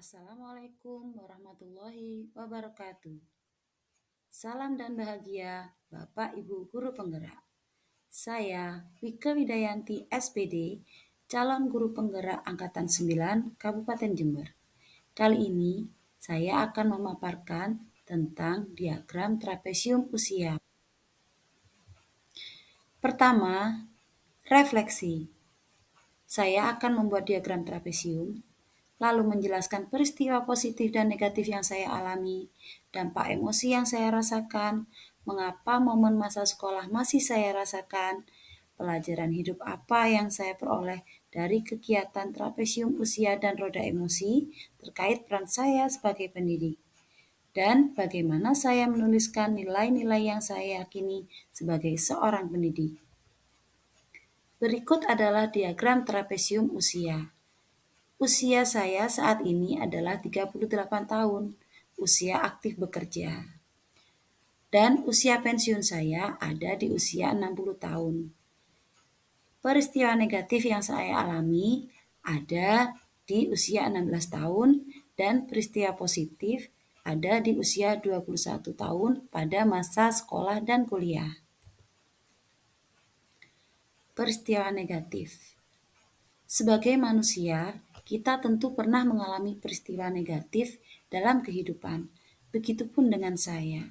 Assalamualaikum warahmatullahi wabarakatuh. Salam dan bahagia Bapak Ibu Guru Penggerak. Saya Wike Widayanti SPD, calon guru penggerak Angkatan 9 Kabupaten Jember. Kali ini saya akan memaparkan tentang diagram trapesium usia. Pertama, refleksi. Saya akan membuat diagram trapesium, lalu menjelaskan peristiwa positif dan negatif yang saya alami, dampak emosi yang saya rasakan, mengapa momen masa sekolah masih saya rasakan, pelajaran hidup apa yang saya peroleh dari kegiatan trapesium usia dan roda emosi terkait peran saya sebagai pendidik, dan bagaimana saya menuliskan nilai-nilai yang saya yakini sebagai seorang pendidik. Berikut adalah diagram trapesium usia. Usia saya saat ini adalah 38 tahun, usia aktif bekerja. Dan usia pensiun saya ada di usia 60 tahun. Peristiwa negatif yang saya alami ada di usia 16 tahun dan peristiwa positif ada di usia 21 tahun pada masa sekolah dan kuliah. Peristiwa negatif. Sebagai manusia, kita tentu pernah mengalami peristiwa negatif dalam kehidupan. Begitupun dengan saya.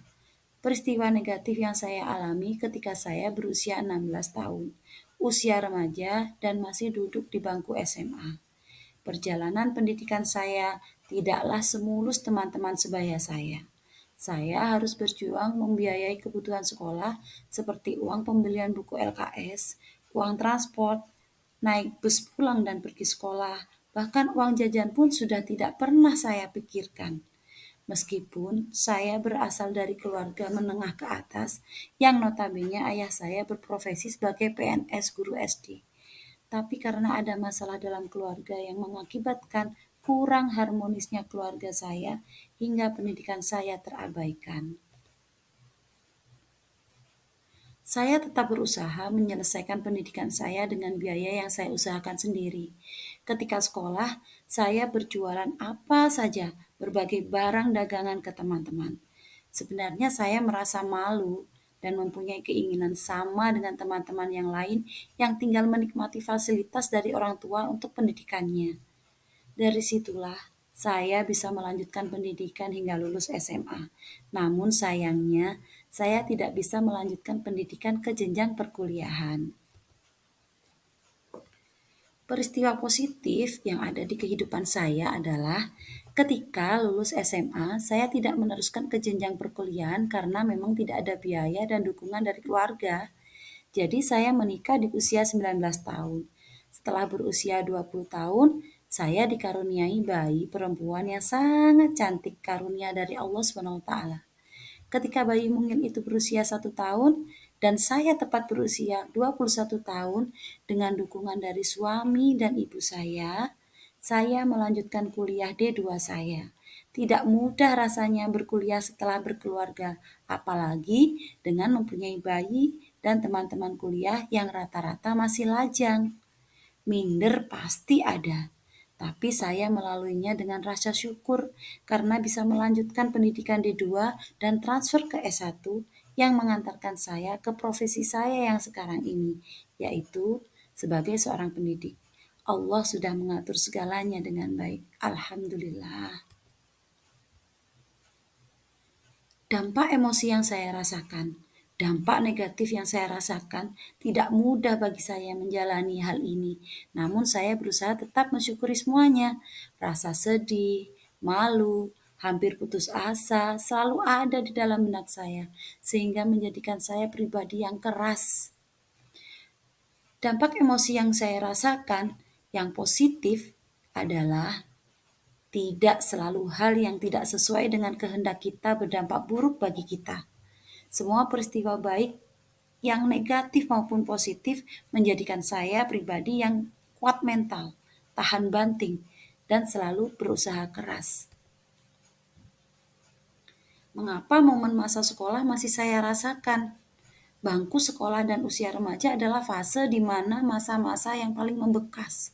Peristiwa negatif yang saya alami ketika saya berusia 16 tahun, usia remaja dan masih duduk di bangku SMA. Perjalanan pendidikan saya tidaklah semulus teman-teman sebaya saya. Saya harus berjuang membiayai kebutuhan sekolah seperti uang pembelian buku LKS, uang transport, naik bus pulang dan pergi sekolah, bahkan uang jajan pun sudah tidak pernah saya pikirkan. Meskipun saya berasal dari keluarga menengah ke atas yang notabene ayah saya berprofesi sebagai PNS guru SD. Tapi karena ada masalah dalam keluarga yang mengakibatkan kurang harmonisnya keluarga saya hingga pendidikan saya terabaikan. Saya tetap berusaha menyelesaikan pendidikan saya dengan biaya yang saya usahakan sendiri. Ketika sekolah, saya berjualan apa saja, berbagai barang dagangan ke teman-teman. Sebenarnya saya merasa malu dan mempunyai keinginan sama dengan teman-teman yang lain yang tinggal menikmati fasilitas dari orang tua untuk pendidikannya. Dari situlah saya bisa melanjutkan pendidikan hingga lulus SMA. Namun sayangnya, saya tidak bisa melanjutkan pendidikan ke jenjang perkuliahan. Peristiwa positif yang ada di kehidupan saya adalah ketika lulus SMA, saya tidak meneruskan ke jenjang perkuliahan karena memang tidak ada biaya dan dukungan dari keluarga. Jadi saya menikah di usia 19 tahun. Setelah berusia 20 tahun, saya dikaruniai bayi perempuan yang sangat cantik, karunia dari Allah SWT. Ketika bayi mungil itu berusia 1 tahun dan saya tepat berusia 21 tahun dengan dukungan dari suami dan ibu saya melanjutkan kuliah D2 saya. Tidak mudah rasanya berkuliah setelah berkeluarga, apalagi dengan mempunyai bayi dan teman-teman kuliah yang rata-rata masih lajang. Minder pasti ada, tapi saya melaluinya dengan rasa syukur karena bisa melanjutkan pendidikan D2 dan transfer ke S1 yang mengantarkan saya ke profesi saya yang sekarang ini, yaitu sebagai seorang pendidik. Allah sudah mengatur segalanya dengan baik. Alhamdulillah. Dampak emosi yang saya rasakan, dampak negatif yang saya rasakan, tidak mudah bagi saya menjalani hal ini. Namun saya berusaha tetap mensyukuri semuanya. Rasa sedih, malu, hampir putus asa selalu ada di dalam benak saya, sehingga menjadikan saya pribadi yang keras. Dampak emosi yang saya rasakan yang positif adalah tidak selalu hal yang tidak sesuai dengan kehendak kita berdampak buruk bagi kita. Semua peristiwa baik yang negatif maupun positif menjadikan saya pribadi yang kuat mental, tahan banting, dan selalu berusaha keras. Mengapa momen masa sekolah masih saya rasakan? Bangku sekolah dan usia remaja adalah fase di mana masa-masa yang paling membekas.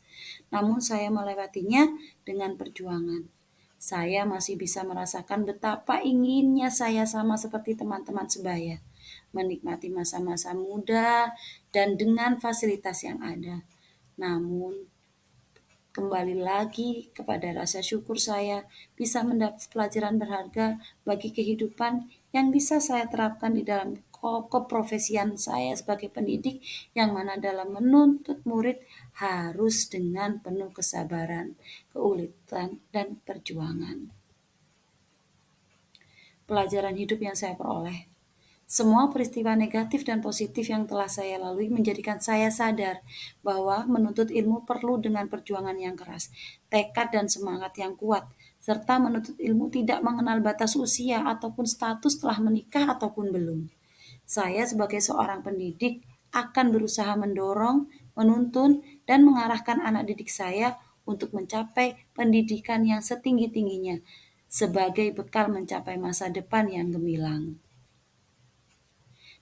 Namun saya melewatinya dengan perjuangan. Saya masih bisa merasakan betapa inginnya saya sama seperti teman-teman sebaya, menikmati masa-masa muda dan dengan fasilitas yang ada. Namun, kembali lagi kepada rasa syukur saya bisa mendapat pelajaran berharga bagi kehidupan yang bisa saya terapkan di dalam keprofesian saya sebagai pendidik, yang mana dalam menuntut murid harus dengan penuh kesabaran, keuletan, dan perjuangan. Pelajaran hidup yang saya peroleh. Semua peristiwa negatif dan positif yang telah saya lalui menjadikan saya sadar bahwa menuntut ilmu perlu dengan perjuangan yang keras, tekad dan semangat yang kuat, serta menuntut ilmu tidak mengenal batas usia ataupun status telah menikah ataupun belum. Saya sebagai seorang pendidik akan berusaha mendorong, menuntun, dan mengarahkan anak didik saya untuk mencapai pendidikan yang setinggi-tingginya sebagai bekal mencapai masa depan yang gemilang.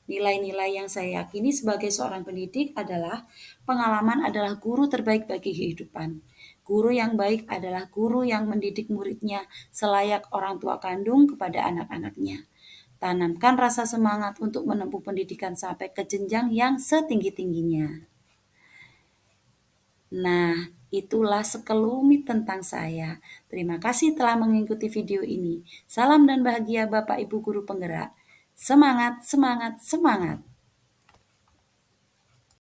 Nilai-nilai yang saya yakini sebagai seorang pendidik adalah pengalaman adalah guru terbaik bagi kehidupan. Guru yang baik adalah guru yang mendidik muridnya selayak orang tua kandung kepada anak-anaknya. Tanamkan rasa semangat untuk menempuh pendidikan sampai ke jenjang yang setinggi-tingginya. Nah, itulah sekelumit tentang saya. Terima kasih telah mengikuti video ini. Salam dan bahagia Bapak Ibu guru penggerak. Semangat, semangat, semangat.